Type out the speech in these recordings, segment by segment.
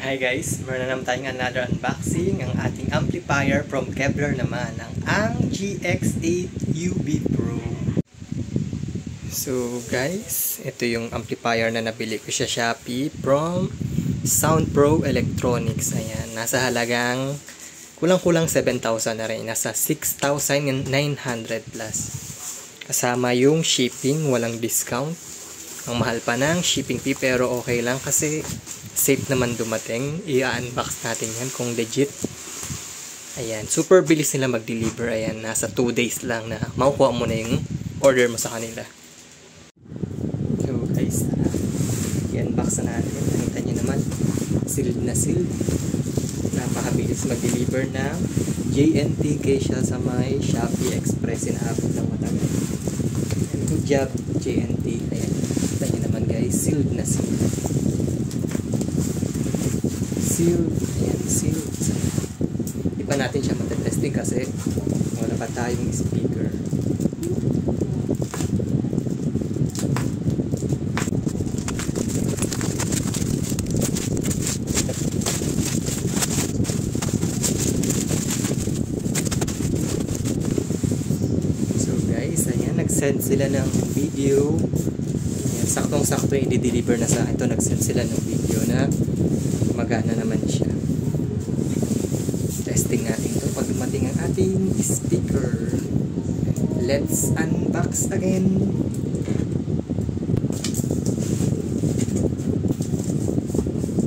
Hi guys, meron na naman tayong another unboxing. Ang ating amplifier from Kevlar naman, ang GX8 UB Pro. So guys, ito yung amplifier na nabili ko sa Shopee from Sound Pro Electronics. Ayan, nasa halagang kulang-kulang 7,000 na rin. Nasa 6,900 plus. Kasama yung shipping, walang discount. Ang mahal pa ng shipping fee pero okay lang kasi safe naman dumating. I-unbox natin yan kung legit. Ayan, super bilis nila mag-deliver. Ayan, nasa 2 days lang na makukuha mo na yung order mo sa kanila. So guys, i-unbox na natin. Nakita nyo naman, sealed na sealed. Napakabilis mag-deliver ng JNT Geisha sa may Shopee Express. Inaabot ng matagal. And good job JNT. Ayan, nakita nyo naman guys, sealed na sealed. Sealed. Ayan, sealed. Di pa natin siya matetesting kasi wala pa tayong speaker. So guys, ayan, nag-send sila ng video. Ayan, saktong-sakto yung i-deliver na sa akin. Ito, nag-send sila ng video na magana naman siya. Testing natin ito pag dumating ang ating speaker. Let's unbox again.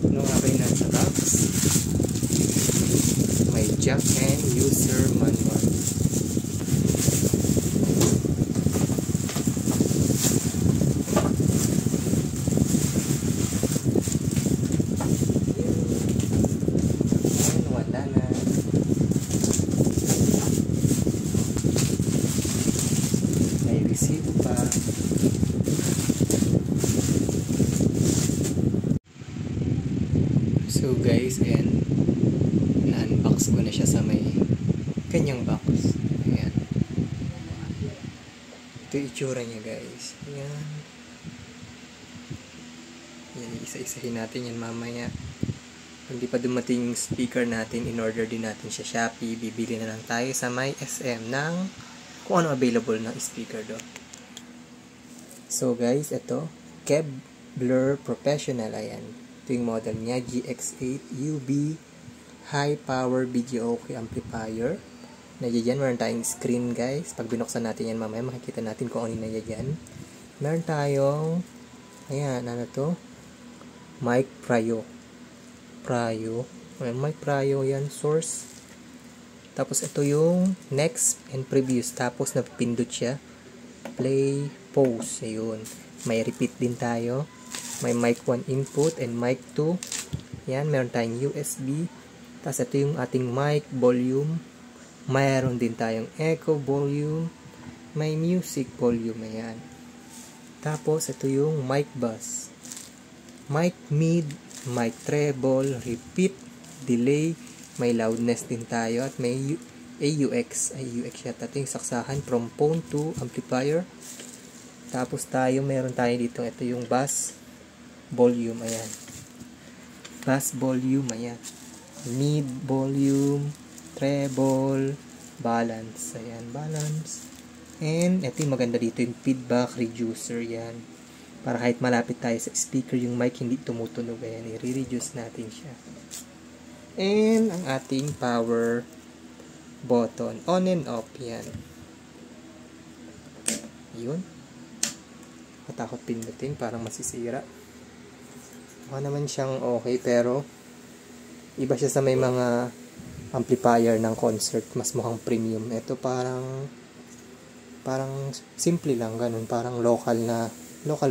Ano nga ba yung nasa box? May jack and user manual. Pa. So guys, ayan, na-unbox ko na siya sa may kanyang box. Ayan, ito yung itsura niya guys. Ayan, ayan, isa-isahin natin yan mamaya. Hindi pa dumating yung speaker natin, in-order din natin siya Shopee. Bibili na lang tayo sa may SM ng kung ano available ng speaker doon. So guys, ito, Kevlar Professional. Ayan, ito yung model niya, GX8 UB High Power Video OK Amplifier. Nandiyan, meron tayong screen guys. Pag binuksan natin yan mamaya, makikita natin kung ano yung nandiyan. Meron tayong, ayan, ano to? Mic Prio. Ayan, Mic Prio yan, source. Tapos ito yung next and previous. Tapos napipindot siya. Play, pause. Ayun. May repeat din tayo. May mic 1 input and mic 2. Yan. Meron tayong USB. Tapos ito yung ating mic volume. Mayroon din tayong echo volume. May music volume. Ayan. Tapos ito yung mic bus. Mic mid, mic treble, repeat, delay. May loudness din tayo at may AUX yata. Ito yung saksahan from phone to amplifier. Tapos meron tayo dito. Ito yung bass volume. Ayan. Bass volume. Ayan. Mid volume, treble, balance. Ayan. Balance. And ito yung maganda dito. Yung feedback reducer. Ayan. Para kahit malapit tayo sa speaker, yung mic hindi tumutunog. Ayan. I-reduce natin siya. And ang ating power button, on and off. Yan. Yun. Matakot pindutin, parang masisira. Mukha naman siyang okay, pero iba siya sa may mga amplifier ng concert. Mas mukhang premium. Ito parang simple lang, ganun. Parang local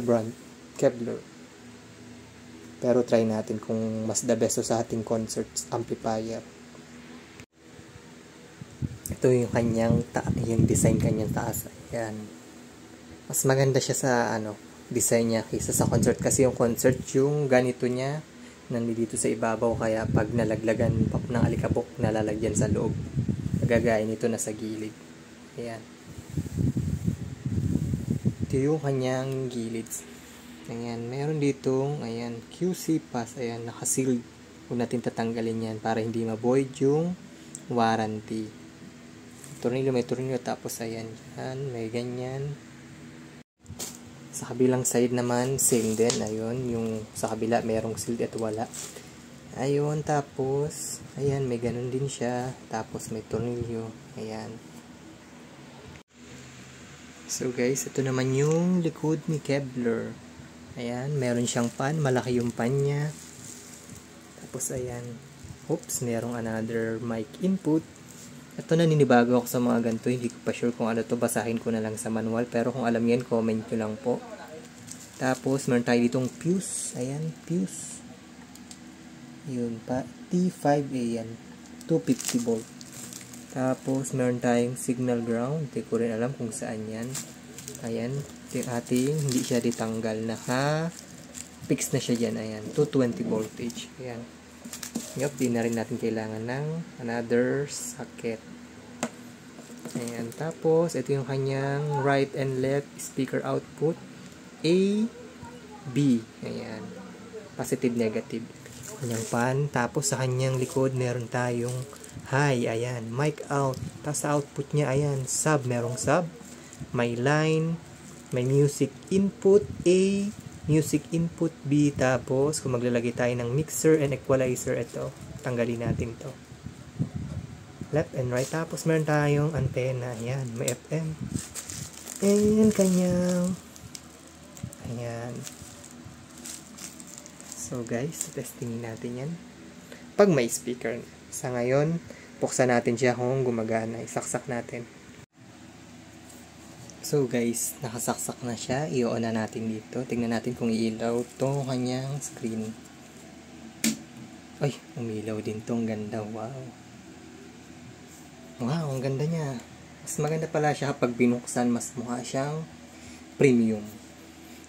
brand, Kevlar. Pero try natin kung mas the best sa ating concert amplifier. Ito yung kanyang yung design kanyang taas. Ayan. Mas maganda siya sa design niya kaysa sa concert kasi yung concert yung ganito niya nandito sa ibabaw, kaya pag nalaglagan ng alikabok nalalagyan sa loob. Gagaya nito na sa gilid. Ayan. Ito yung kanyang gilid. Ayan, meron ditong, ayan, QC pass, ayan, nakasealed. Huwag natin tatanggalin yan para hindi ma-void yung warranty. Tornilyo, may tornilyo, tapos ayan, yan, may ganyan. Sa kabilang side naman, same din. Ayun, yung sa kabila merong sealed at wala. Ayun, tapos, ayan, may ganun din siya. Tapos may tornilyo. Ayan. So guys, ito naman yung likod ni Kevlar. Ayan, meron siyang pan. Malaki yung pan niya. Tapos ayan. Oops, merong another mic input. Ito naninibago ako sa mga ganito. Hindi ko pa sure kung ano to. Basahin ko na lang sa manual. Pero kung alam yan, comment nyo lang po. Tapos, meron tayo ditong fuse. Ayan, fuse. Yun pa. T5A yan. 250 volt. Tapos, meron tayong signal ground. Hindi ko rin alam kung saan yan. Ayan. Ito yung ating, hindi siya ditanggal. Naka-fix na siya dyan. Ayan. 220 voltage. Ayan. Yup, di na rin natin kailangan ng another socket. Ayan. Tapos, ito yung kanyang right and left speaker output. A, B. Ayan. Positive, negative. Kanyang pan. Tapos, sa kanyang likod, meron tayong high. Ayan. Mic out. Tapos, sa output niya, ayan. Sub. Merong sub. May line. May music input A. Music input B, tapos kung maglalagay tayo ng mixer and equalizer, ito, tanggalin natin to. Left and right, tapos meron tayong antenna, ayan, may FM. And kanyang, ayan. So guys, testingin natin yan. Pag may speaker, sa ngayon, buksan natin siya kung gumagana, isaksak natin. So guys, nakasaksak na siya. I-on na natin dito. Tingnan natin kung iilaw to kanyang screen. Ay, umilaw din to. Ang ganda. Wow. Wow, ang ganda niya. Mas maganda pala siya kapag binuksan. Mas mukha siyang premium.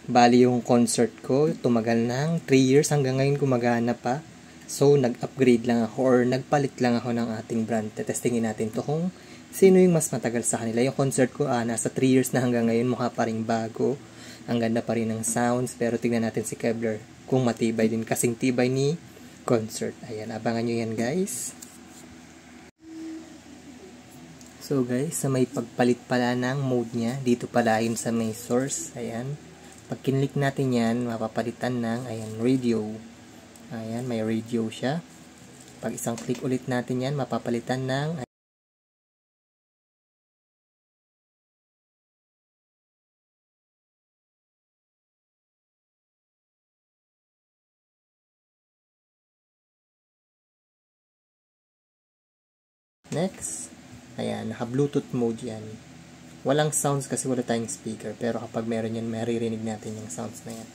Bali yung concert ko, tumagal ng 3 years. Hanggang ngayon gumagana pa. So, nag-upgrade lang ako or nagpalit lang ako ng ating brand. Testingin natin to kung sino yung mas matagal sa kanila. Yung concert ko, nasa 3 years na hanggang ngayon, mukha pa rin bago. Ang ganda pa rin ng sounds. Pero tingnan natin si Kevlar kung matibay din. Kasing tibay ni concert. Ayan, abangan nyo yan guys. So guys, sa may pagpalit pala ng mode niya, dito pala yun sa may source. Ayan. Pag kinlik natin yan, mapapalitan ng, ayan, radio. Ayan, may radio siya. Pag isang click ulit natin yan, mapapalitan ng, next, ayan, naka-Bluetooth mode yan. Walang sounds kasi wala tayong speaker. Pero kapag meron yan, maririnig natin yung sounds na yan.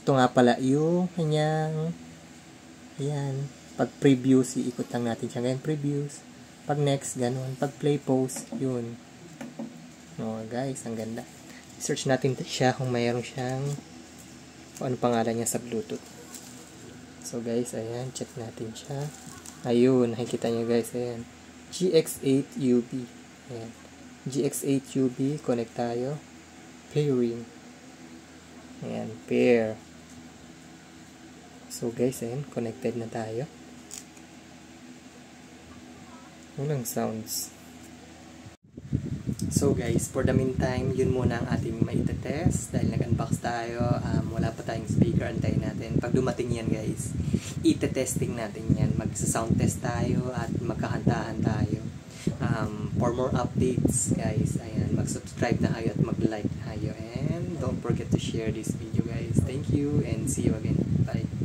Ito nga pala yung kanyang, ayan, pag preview, iikot lang natin siya. Ngayon, previews. Pag next, ganun. Pag play, pause, yun. No, guys, ang ganda. Search natin siya kung mayroon siyang, kung ano pangalan niya sa Bluetooth. So, guys, ayan, check natin siya. Ayun, nakikita nyo guys, ayan. GX8UB. Ayan. GX8UB, connect tayo. Pairing. Ayan, pair. So guys, ayan, connected na tayo. Walang sounds. So guys, for the meantime, yun muna ang ating maitetest. Dahil nag-unbox tayo, wala pa tayong speaker, antayin natin. Pag dumating yan guys, itetesting natin yan. Magsa-sound test tayo at magkakantahan tayo. For more updates guys, ayan, mag-subscribe na kayo at mag-like na kayo. And don't forget to share this video guys. Thank you and see you again. Bye.